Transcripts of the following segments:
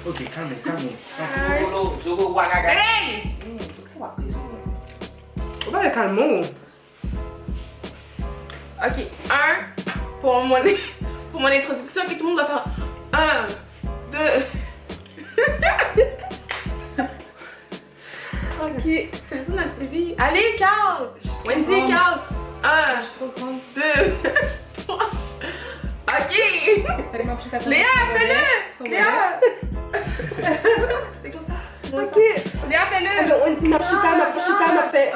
Ok, calme. Je veux voir la gare. Hey! Ça va prison. On va calme. Ok, pour mon introduction, que tout le monde va faire 1, 2. Ok, personne n'a suivi. Allez, Carl! Wendy, Carl! 1, 2, 3. Ok! Léa, fais-le! Léa! C'est comme ça? Ok. Léa, fais-le! On dit ma fait.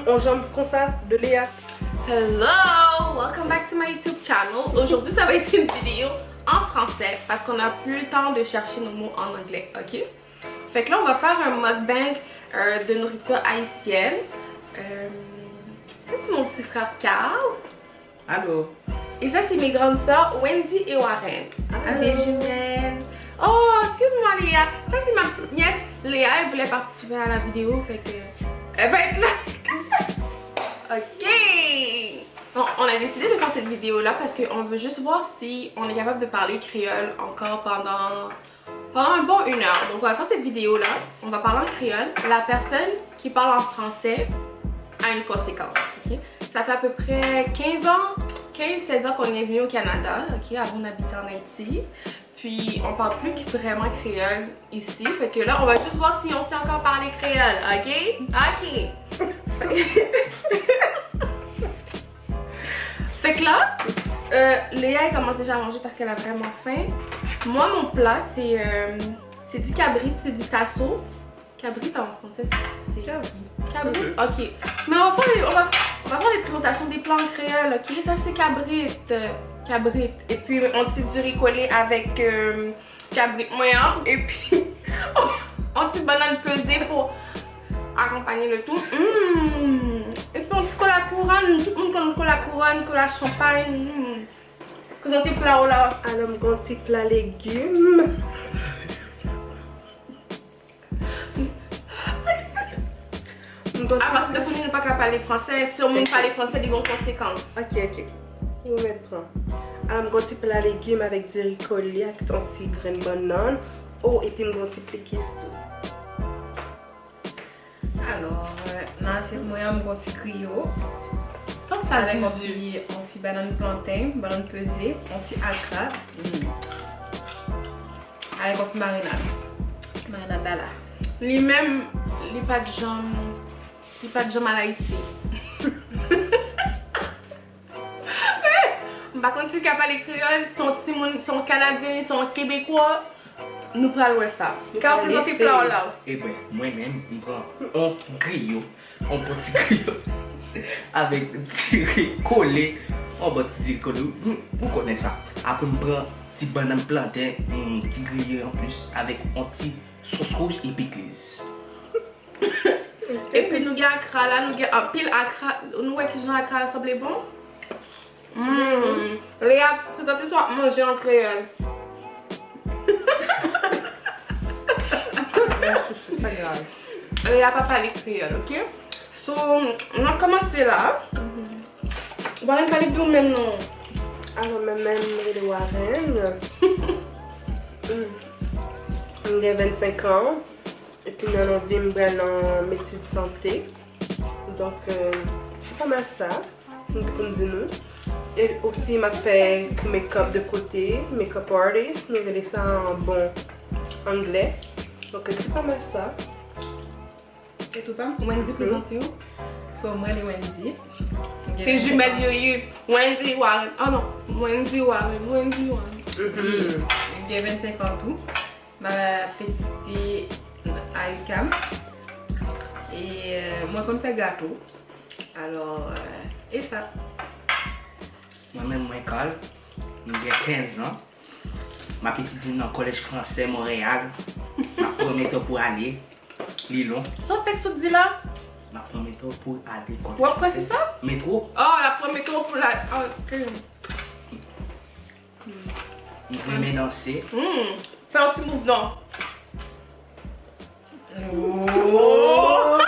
On jambe comme ça de Léa. Hello! Welcome back to my YouTube channel. Aujourd'hui, ça va être une vidéo en français parce qu'on n'a plus le temps de chercher nos mots en anglais, ok? Fait que là, on va faire un mukbang de nourriture haïtienne. Ça, c'est mon petit frère Carl. Allô? Et ça, c'est mes grandes sœurs Wendy et Warren. C'est des jumelles. Oh, excuse-moi Léa. Ça, c'est ma petite nièce Léa. Elle voulait participer à la vidéo, fait que elle va être là. Ok. Bon, on a décidé de faire cette vidéo-là parce qu'on veut juste voir si on est capable de parler créole encore pendant un bon 1 heure. Donc, on va faire cette vidéo-là. On va parler en créole. La personne qui parle en français a une conséquence. Okay? Ça fait à peu près 15-16 ans qu'on est venu au Canada. Okay? Avant, on habitait en Haïti. Puis, on parle plus vraiment créole ici. Fait que là, on va juste voir si on sait encore parler créole. Ok? Ok. Fait que là, Léa elle commence déjà à manger parce qu'elle a vraiment faim. Moi, mon plat, c'est du cabrit, c'est du tasso. Cabrit en français, c'est cabrit. Ok. Mais on va voir les présentations des plats en créole, ok? Ça, c'est cabrit. Cabrit. Et puis, on dit du riz collé avec cabrit moyen. Et puis, on dit banane pesée pour accompagner le tout. Et puis on dit que la couronne, tout le monde connaît que la couronne, que la champagne. Que ça t'es plat là. Alors, mon petit plat légumes. À partir de quand je ne pas capable parler français, si on ne parle français, il y a des conséquences. Ok. On va mettre. Alors, mon petit plat légumes avec du riz collé, avec ton petit grain de banane. Oh, et puis mon petit plikis tout. Alors, là, c'est moi un petit griot. Quand ça Avec un se petit banane plantain, banane pesée, un petit accra. Avec un petit marinade. Marinade d'ala. lui-même, il pas de jambes à la ici. Par contre, si tu parles les créoles, sont canadiens, sont québécois, nous parlons ça. Car on présente tes plats là. Eh bien, moi-même, je prends un griot, un petit griot, avec un petit riz collé, un petit riz collé, vous connaissez ça. Après, je prends un petit banane plantain, un petit griot en plus, avec un petit sauce rouge et pickles. Et puis nous avons accra là, nous avons un pile accra. Nous voyons que les gens accra semblent bon. Léa, présentez ça manger en créole. C'est pas grave. Léa pas parler créole, ok? So, on va commencer là. On va parler d'où même non. Alors, même les Warren. J'ai 25 ans. Et puis, nous avons vu en métier de santé. Donc, c'est pas mal ça. Comme nous. Et aussi, m'a fait make-up de côté, make-up artist. Nous avons ça en bon anglais. Donc, c'est pas mal ça. C'est tout pas? Wendy, présentez-vous. So, moi, les Wendy. C'est jumelle yoyo. Wendy Warren. Oh non, Wendy Warren. J'ai 25 ans tout. Ma petite à UQAM. Et moi, comme fais gâteau. Alors, et ça. Moi-même, moi, Carl, j'ai 15 ans. Ma petite est dans le collège français Montréal. Ma première temps pour aller. Lilon. Ça fait que ça dit là? Ma première temps pour aller. Ouais, après c'est ça? Métro. Oh, la première tour pour la. Oh, ok. Je vais danser. Fais un petit mouvement. Oh!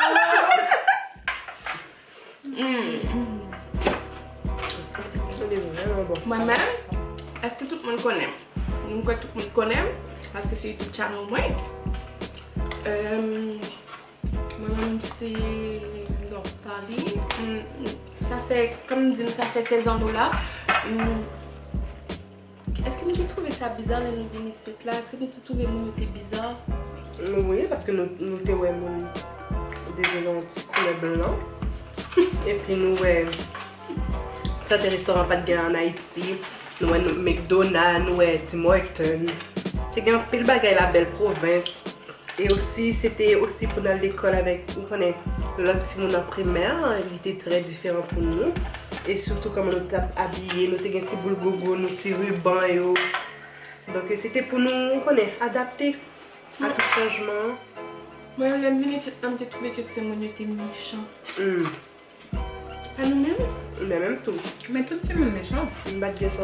C'est vraiment bon. Moi-même, est-ce que tout le monde connaît? Nous, tout le monde connaît. parce que c'est YouTube channel moi. Moi-même c'est donc Fali. Ça fait, comme dit, ça fait 16 ans là. Est-ce que nous avons trouvé ça bizarre de nous venir ici là? Est-ce que nous avons trouvé que c'était bizarre? Oui, parce que nous avons des lentilles couleur blanc. Et puis nous avons certains restaurants pas de gain en Haïti. Nous avons McDonald's, nous avons Tim Hortons. C'est un peu le bagage la belle province. Et aussi, c'était aussi pour aller à l'école avec, vous connaissez, l'autre petit monde en primaire, il était très différent pour nous. Et surtout comme nous étions habillés, nous avons un petit boule gogo, nous petits rubans et tout. Donc c'était pour nous, vous connaissez, adapter à tout changement. Moi, j'aime bien ici, on a trouvé que ces gens étaient méchants. Pas nous-mêmes? Mais même tout. Mais tout le monde méchant. Une bague de 100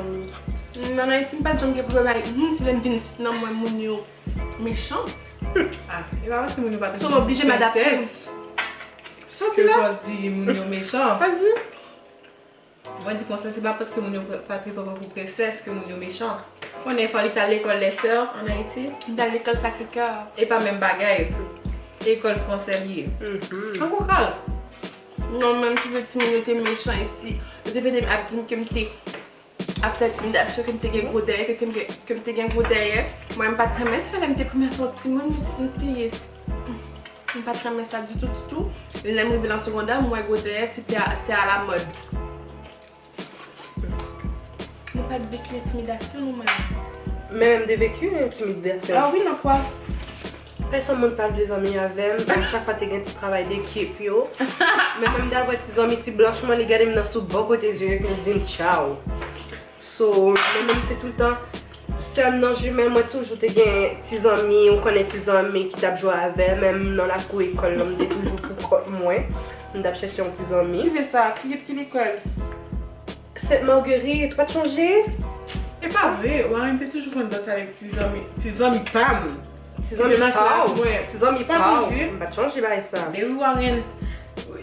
000. Non, non, c'est pas de gens qui ont problème avec nous, si j'aime bien ici, non, moi, mon méchant. Ah, il va voir si mon pas. Ils sont obligés de m'adapter. Tu vas dire mon méchant. Pas vu? Moi, je dis comme ça, c'est pas parce que mon pas très pour princesse que mon méchant. On est allé à l'école les sœurs en Haïti. Dans l'école Sacré-Cœur. Et pas même bagaille. École française liée. Encore calme. Non, même si tu étais méchant ici, je devais me dire que j'étais intimidation, que j'étais gros derrière, que j'étais gros derrière. Moi, je ne pas très bien ça, mes premières sorties, moi, je ne pas très bien ça du tout. Là, je suis en secondaire, moi, gros derrière, c'est à la mode. Je n'ai pas de vécu l'intimidation, non, moi. Mais même des vécus, intimidation. Ah oui, non, quoi? Personne ne parle des amis avec moi. Chaque fois que tu as un petit travail d'équipe, mais même d'avoir tes amis, tes blanchement, les gars, ils me sont beaucoup tes yeux et me disent ciao. So, même c'est tout le temps, seul dans le même moi toujours tes tes amis, on connaît tes amis qui t'ont joué avec, même dans la cour école, on est toujours pour moi. On a cherché tes amis. Qui fait ça? Qui est l'école? Cette Marguerite, tu vas te changer? C'est pas vrai, Warren peut toujours danser avec tes amis. Tes amis femmes. Tes amis parlent. Ouais. Tes amis Pas parlent. changer. On va te changer par ça. Mais oui, Warren,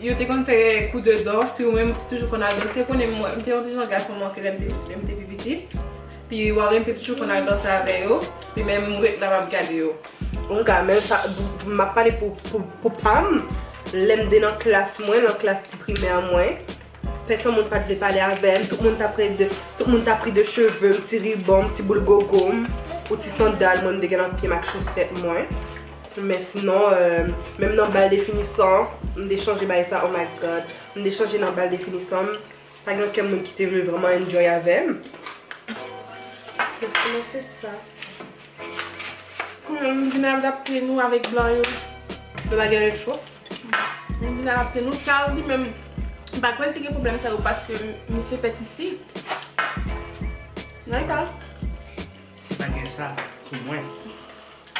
yo te kon fait coup de danse, puis ou même toujours qu'on a dansé, qu'on aime moi, j'étais un petit garçon moi qui aime des petits. Puis Warren te toujours qu'on a dansé avec eux, puis même moi là va regarder eux. On quand même ça m'a parlé pour Pam, l'aime dans classe moi, dans classe primaire moi. Personne ne pas parler avec elle, tout le monde t'a pris de cheveux, un petit ribon, un petit boule gogo, ou petit sandal, moi je dans pied ma chaussette moi. Mais sinon, même dans le bal définissant, on a changé ça, oh my god, on a changé dans le bal définissant, pas quelqu'un qui était vraiment enjoy avec elle. Donc c'est ça. On vient adapter nous avec blanc. Le bagage est chaud. On vient adapter nous, car lui-même, par contre, il y a un problème ça parce que monsieur fait ici. Non, Carl? Pas que ça, pour moi.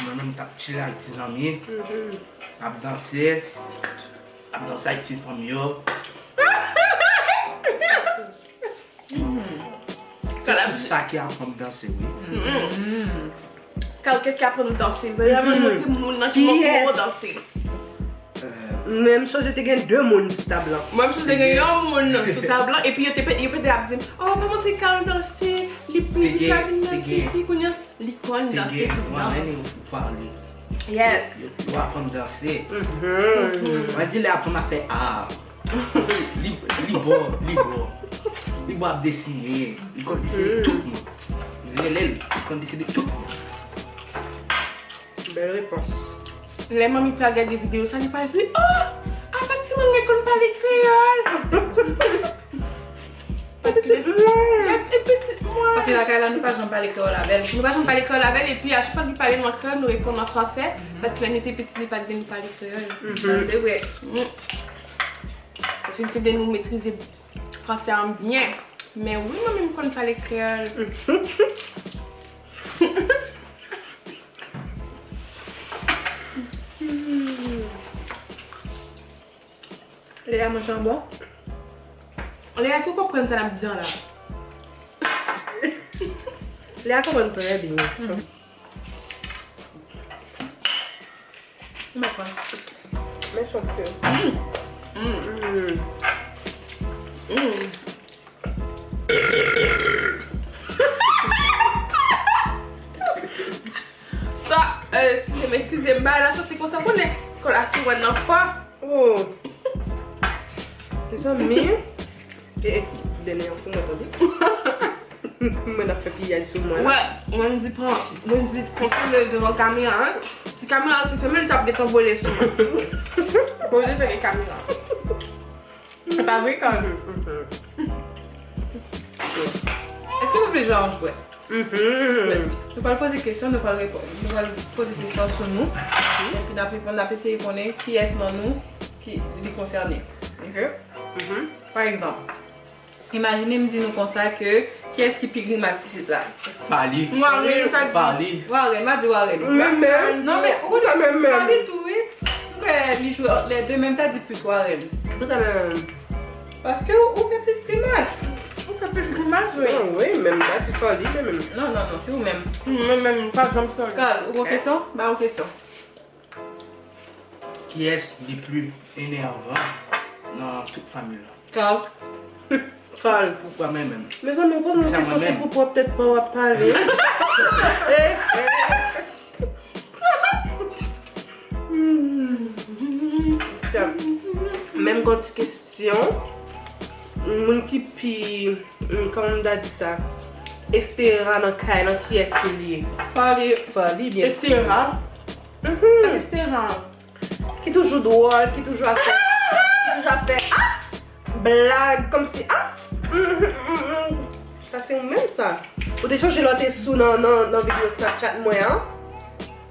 Moi-même, je suis avec tes amis. Je danser avec tes familles. C'est ça qui apprend à danser, oui. Carl, qu'est-ce qu'il apprend à nous danser? Vraiment, je montre mon nom qui m'a danser. Même chose, j'étais gagné 2 mounes sur ta blanc. Moi, je suis gagné un monde sur ta blanc et puis il peut dire oh, pas montrer Carl danser, les petits danser ici, qu'on y a l'icône danser tout danse. Yes. Tu vas apprendre à danser. On va dire, apprendre à faire art. Il va dessiner. Il va dessiner tout le monde. Il va dessiner tout le monde. Belle réponse. Les mamies qui regardent des vidéos, ça lui pas dit oh, à partir de ne connaît pas les créoles. Petite moi. Parce que là, nous pas parler créole avec. Nous pas parler créole avec et puis à chaque fois qu'il parlait en créole, nous répondons en français parce que quand on était petit, il pas bien nous parler créole. C'est vrai. Parce que nous devons nous maîtriser français en bien. Mais oui, moi-même, je connais pas les créoles. Léa, mon jambon. Léa, est-ce que vous comprenez ça bien là? Léa comprend très bien. Mais je deuxième bail, là, sorti comme ça, on est quand la tour est enfant. Oh. Les amis. Et dernier pour m'attendre. Moi n'a fait pillage sur moi. Ouais, on dit prends contrôle devant la caméra. Hein. Si la caméra te fait même tape de t'envoler sur moi. Bon, je fais les caméras. C'est pas vrai quand même. Est-ce que vous voulez jouer en jouet? Nous allons poser des questions, nous allons poser des questions sur nous. Et puis on a essayé de connaître qui est dans nous qui est concerné. Ok? Par exemple, imaginez me dire nous comme ça que qui est-ce qui pique ici là? Fali. Warren, t'as dit. Fali. Warren, m'a dit Warren. Même. Non mais Vous savez même. pas du tout, oui. Les deux mêmes t'as dit plus Warren. Vous savez même. Parce que on fait plus grimace. On fait plus de grimace, oui. Ah oui, même là, tu t'en dis même. Non, c'est vous-même. Même pas, j'aime ça. Carl, vous avez une question? Bah, une question. Qui est le plus énervant dans toute famille là? Carl. Carl. Pourquoi même? Mais ça me pose une Ça question, moi-même. c'est pourquoi peut-être pas parler. Même quand tu question, mon qui puis, comment on a dit ça, extérieur dans le dans qui est-ce qu'il est. Parlez. Fali, bien Et sûr. c'est rare. C'est rare. Qui toujours drôle, qui toujours à faire, blague comme si ça c'est même ça. Ou des choses je l'ai sous dans vidéo Snapchat moi hein.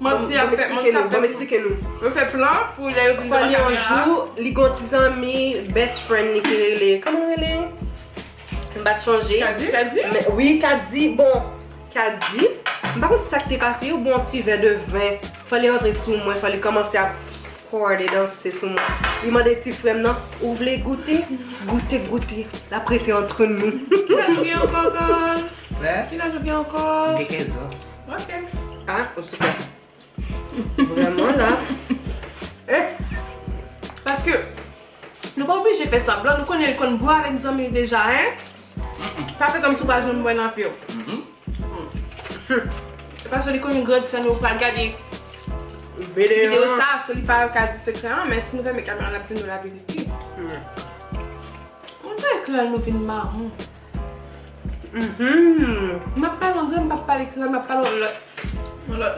M'expliquez-nous. Je fais plein pour les Fali un jour, les grands amis, best friend ni qui comment elle est? Va changer. Kadi? Mais oui, Kadi, bon, Kadi. Par contre, ça qui t'est passé, au bon petit verre de vin, fallait rentrer sous moi, fallait commencer à parler, danser sous moi. Il m'a dit, petit frère, non, vous voulez goûter? Goûter, la prêter entre nous. Qui l'a joué encore, Carl? Ouais? Qui l'a joué encore? J'ai 15 ans. Ok. Ah, en tout cas. Vraiment là. Parce que nous pas obligés de faire semblant, nous connaissons qu'on boit avec des amis déjà, hein? Ça fait comme si pas je bois dans le fio. C'est parce que nous connaissons une grande chaîne, nous pas regarder vidéo ça, celui pas regarder secret, mais si nous faisons mes caméras là, nous la vérité. On dirait que nous venons marron. Je ne parle pas de je parle de je parle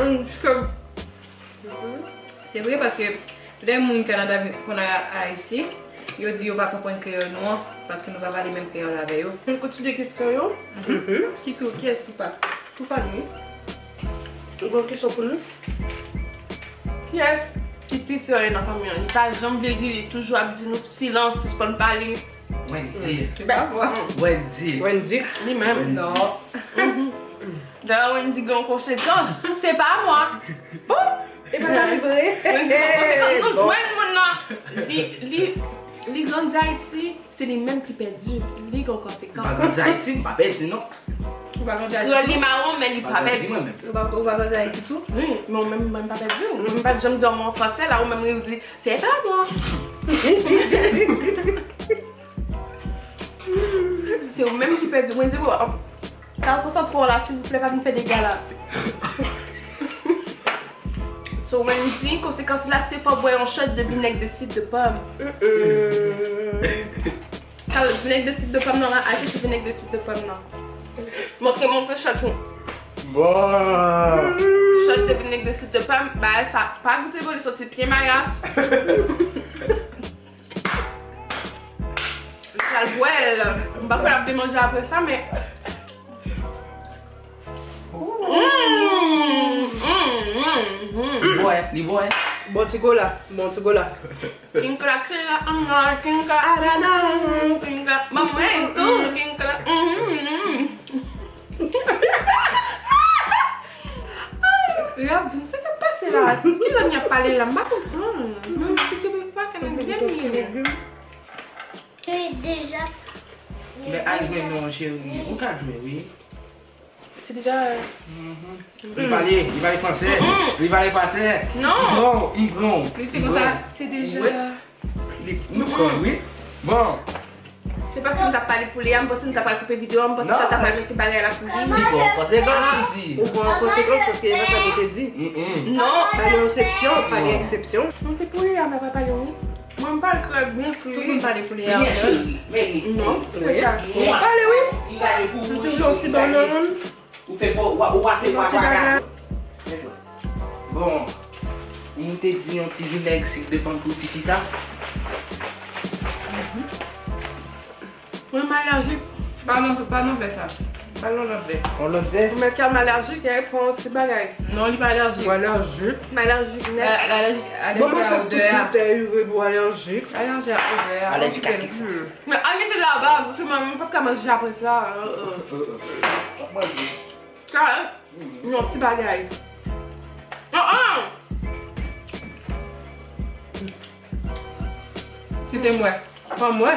de C'est vrai parce que les gens au Canada qu'on a à Haïti, ils disent qu'ils ne vont pas comprendre le créole noir parce que nous ne parlons pas les mêmes créoles avec eux. On continue des questions. Qui est-ce qui parle? Tout pas lui. Vous avez une question pour nous? Qui est-ce qui est dans la famille? Il parle jamais, il est toujours à dire silence, je ne peux pas parler. Wendy. Tu vas voir. Wendy. Wendy. Lui-même. Non. D'ailleurs, Wendy a une conséquence. C'est pas moi. Et bien, c'est vrai. Wendy a une conséquence. Nous jouons maintenant. Les grands d'Haïti, c'est les mêmes qui perdent. Les grandes conséquences. Pas de Haïti, pas bête sinon. On va regarder Sur les marrons, mais ils pas perdus. moi-même. On va regarder avec tout. Oui, mais on même pas perdu. On même pas jamais dit en mot français, là, on même nous dit c'est pas moi. C'est au même qui perd du Wendy. Quand on se trop là, s'il vous plaît, pas nous faire des gars là. Sur Wendy, conséquence là, c'est faut boire un shot de vinaigre de cidre de pomme. Quand le vinaigre de cidre de pomme, non, là, acheter le vinaigre de cidre de pomme, non. Montrez shot. Bon. Shot de vinaigre de cidre de pomme, bah ça pas goûté pour les sorties de pied mariage. La voile, on va pas la manger après ça, mais. Les boys. Bon, tu go là. Kinkla kila kinkla arana kinkla momento kinkla. Regarde, je ne sais pas c'est là. C'est ce qu'il a parlé là, ma comprendre. Même si tu veux pas qu'elle me vienne. Tu es déjà. Mais allez, non, chérie. Où qu'à jouer, oui? C'est déjà. Il va les français. Il va les français. Non! Bon. C'est comme ça, c'est déjà. Oui. Bon. C'est parce que nous t'as parlé pour les, parce que nous t'as pas coupé vidéo, parce que Non. t'as pas mis tes bagages à la poulie. Bon, conséquence, tu dis. Ou pour en conséquence, parce que ça t'était dit. Non, Pas d'exception, pas d'exception. non, c'est pour les, on n'a pas parlé, oui. Moi, je parle que bien Tout le monde fluide. parle pour les Mais, armes. Non, c'est ça. Allez, oui. Toujours un petit bonhomme. Ou fait pas, ou fait pas. Bon, on t'a dit un petit vinaigre si de temps pour petit ça. Moi, je suis allergique. Pas non faire ça. Pas non faire. On l'a fait. Je suis allergique, elle prend un petit bagage. Non, il n'est pas allergique. Voilà, je. Je suis allergique, net. Bon, moi, Allergique à je l'odeur. t'ai eu pour allergique. Allergique à l'odeur. Allergique à pizza. Mais arrêtez là-bas, parce que moi, je ne peux pas manger après ça. Non, petit bagage. C'était moi. Pas moi.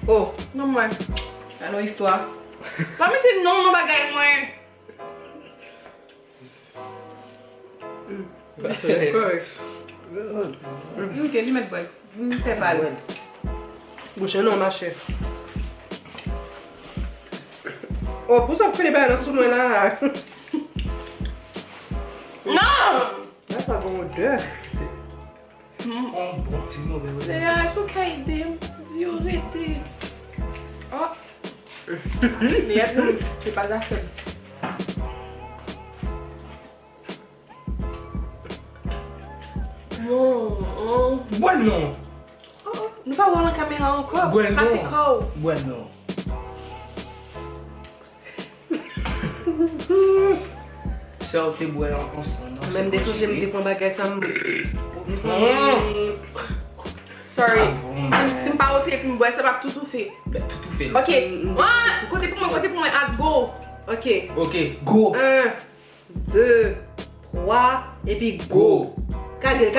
Oh, Non, moi. c'est une histoire. Pas mettre non, mon bagage, moi. Correct. Ok, tu mets quoi? Tu fais pas le. Bouche non, ma chère. Oh, pour ça, vous faites les balances sur moi là. Non! Là, ça va odeur. On bon petit mot de C'est un sous-caïdé. Diorité. Oh! Mais c'est pas à faire. Non. Bon non. Nous pas voir la caméra encore. Ouais, Ah, non. c'est cool. Bon non. Ça t'es boire en Même des fois, j'aime des points bagages, ça me. Sorry. Ah bon. C'est pas au téléphone, bois, ça va tout fait. Tout fait. Ok. Côté pour moi, à go. Ok. Ok, go. 1, 2, 3, et puis go. Kagel.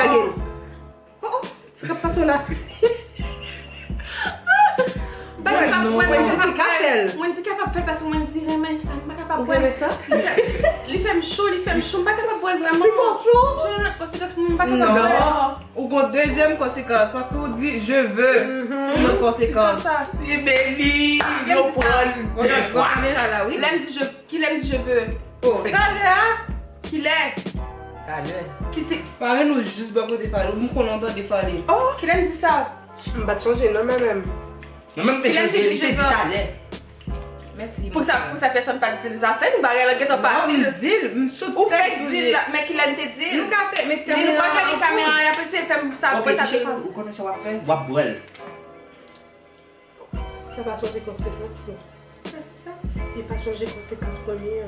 Oh, c'est comme pas cela. non. Wendy Capel. Wendy capable de faire parce que Wendy remet ça. Je suis pas capable Vous de aimez boire. ça? Il fait me chaud. Je suis pas capable de boire vraiment. Plus fort chaud? Je ne considère que je suis pas capable de boire. Non. Ou qu'on deuxième conséquence. Parce qu'on dit je veux. Une autre Comme conséquence. ça. C'est Béli. Viens Yo de ça. prends des fois. Caméra là, oui. Il aime dit je. Qu'il aime dit je veux. Oh, Qu'il est. Allez. Qu'il c'est. parlez-nous juste de côté parler. Nous qu'on entend des parler. Oh, qu'il aime dit ça. On va te changer, non, même. Non, même t'es Il aime changé, dire il je t'es dit veux. allez. Merci. Pour ça personne pas dire les affaires. Nous barrer la guette en Pas passé. deal. Me saute Ou fait dire mais qu'il aime te dire. Nous qu'a fait. Mais Il nous pas faire les caméras. Et après c'est faire ça. Après ça fait. Vous connaissez ça va faire? Wap boel. Ça va changer conséquence. Il pas changer conséquence première.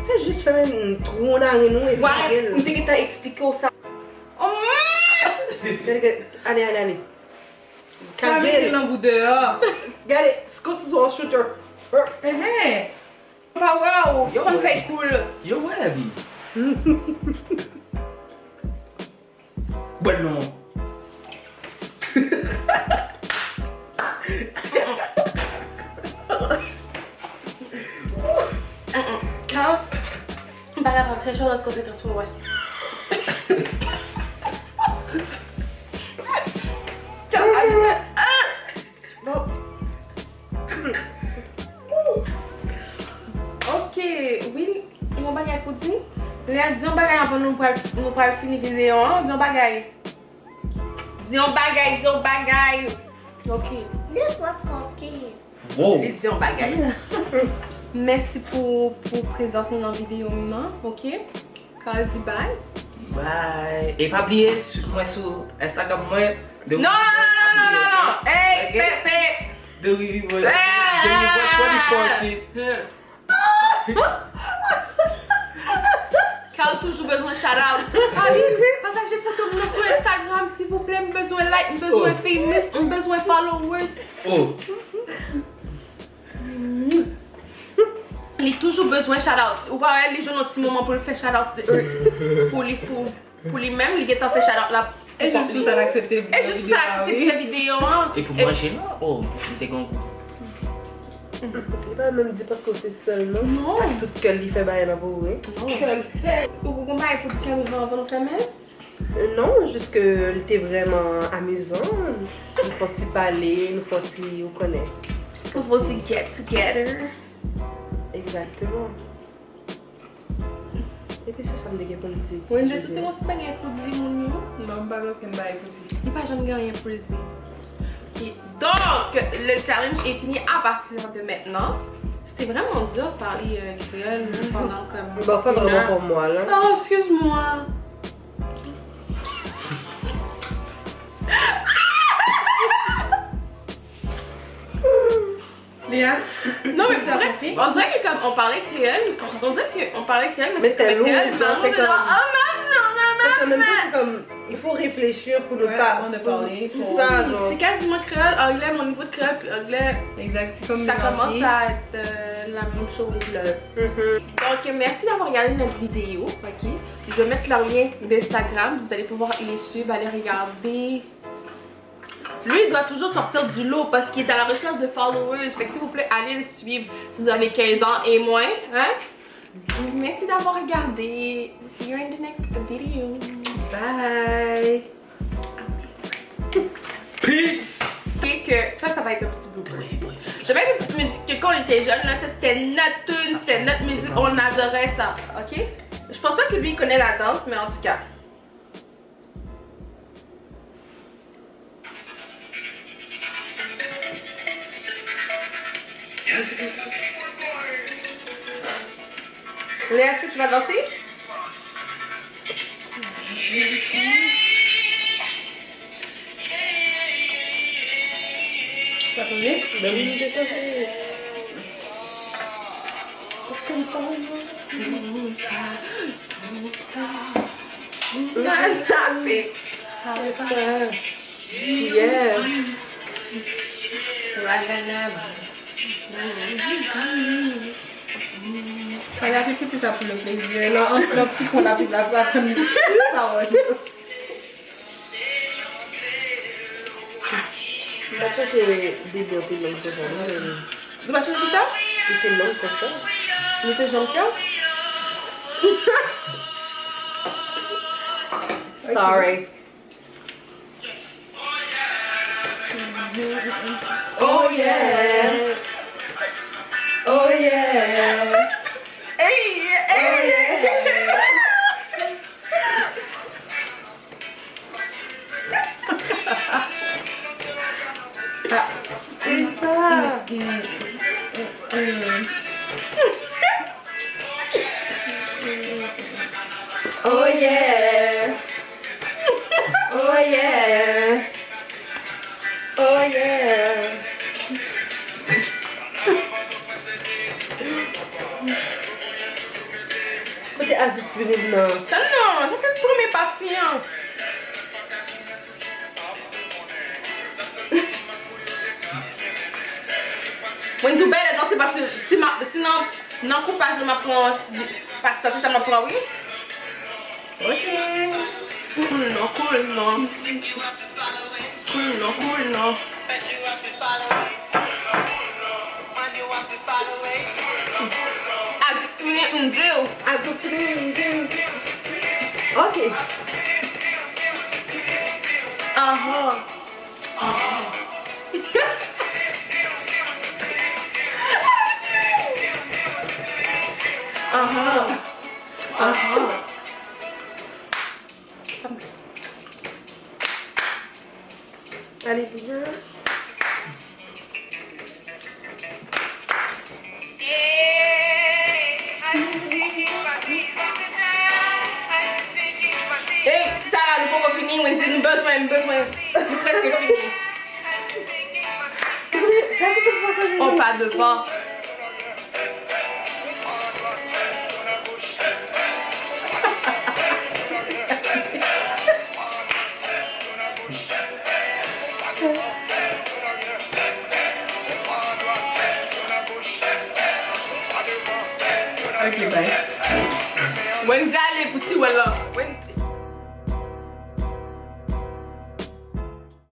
Fais juste faire un trou dans le nous et puis Ouais, on Kagel. dit que t'as expliqué ça. Oh, Allez. Kagel Kagel. dans bout dehors. Regardez, c'est comme si c'était un shooter. Hé. bah wow, c'est qu'on fait cool. Yo ouais. Bon non. Carl, pas grave, après Charlotte conséquence pour moi. Ok, oui, on va gagner pour dire. Léa, dis un bagay avant nous pour finir la vidéo. Dis un bagay. Dis un bagay. Ok, Laisse-moi tranquille. Wow. il dit un bagay. Merci pour présence dans la vidéo maintenant, ok? Carl dit bye. Bye. Et pas oublier, suivez-moi sur Instagram moi. Non, non. Hey, Ok. Pépé. De Rivivoy. De Rivivoy 24 Carl toujours besoin de shout-out. Allez, partagez photo de nous sur Instagram s'il vous plaît. Besoin de like, besoin de famous, besoin de followers. Oh. Il a toujours besoin de shout-out. Ou pas, les gens ont un petit moment pour le faire shout-out. Pour lui-même, il est en fait shout-out là. Et juste pour ça l'accepter. Et juste pour ça, accepter cette vidéo. Et pour manger là, oh, t'es con. Il va même dire parce que c'est seul, non? Non. Avec tout que il fait bail là pour vous. Pour vous combattre pour dire caméra avant de fermer. Non, juste que était vraiment amusant. Nous faut-il parler, nous faut-il, vous connaissez. Nous faut-il get together. Exactement. Et puis ça me dégueule pour le dire. Oui, je suis mon petit bagage pour dire mon numéro. Non, pas aucun bail pour dire. Il n'y a pas jamais rien pour le dire. Ok. Donc, le challenge est fini à partir de maintenant. C'était vraiment dur de parler créole pendant comme. Bon, pas une vraiment heure. pour moi là. Oh, excuse-moi. Léa? Non, mais c'est vrai, on dirait que comme on parlait créole, on dirait qu'on parlait créole, Mais c'était lourd, créole. genre, c'était comme- Parce qu'en même temps, Oh, c'est comme, il faut réfléchir pour ne Ouais, pas. avant de parler, C'est faut- ça, genre. c'est quasiment créole, anglais, mon niveau de créole, puis anglais, Exact, c'est comme ça commence mélangé. à être la même chose là. Mhm. Donc, merci d'avoir regardé notre vidéo, ok? Je vais mettre leur lien d'Instagram, vous allez pouvoir les suivre, aller regarder. Lui, il doit toujours sortir du lot parce qu'il est à la recherche de followers. Fait que s'il vous plaît, allez le suivre si vous avez 15 ans et moins, hein? Merci d'avoir regardé. See you in the next video. Bye! Peace! Ok, que ça va être un petit blooper. J'avais une petite musique que quand on était jeune, là, ça c'était notre tune, c'était notre musique, on adorait ça, ok? Je pense pas que lui il connaît la danse, mais en tout cas. Léa, est-ce que tu vas danser? Tu vas changer? Ben oui, j'ai changé. Comme ça, tapé. Yes. Ça a fait tout ça pour le plaisir. Là, entre le petit qu'on a fait de la place comme ça, ouais. Bah, ça, c'est des beautés longues comme ça. Tu vas changer ça? Des filles longues comme ça. Mais t'es champion? Sorry. Oh yeah! Oh yeah. Hey! Hey! C'est ça. Oh yeah. Oh yeah. Oh yeah. Côté addictif, non. Ça non, ça c'est le premier patient. Wendy belle à danser parce que sinon, non coupage je m'apprends pas ça, ça m'apprend oui. Ok. Cool non, cool non. Cool non, cool non. Ok. Allez, viens. Hey, si t'as là, nous pouvons finir, Wendy, nous besoin, nous presque fini. On pas devant. Ok, bye. Wendy, allez, petit, voilà.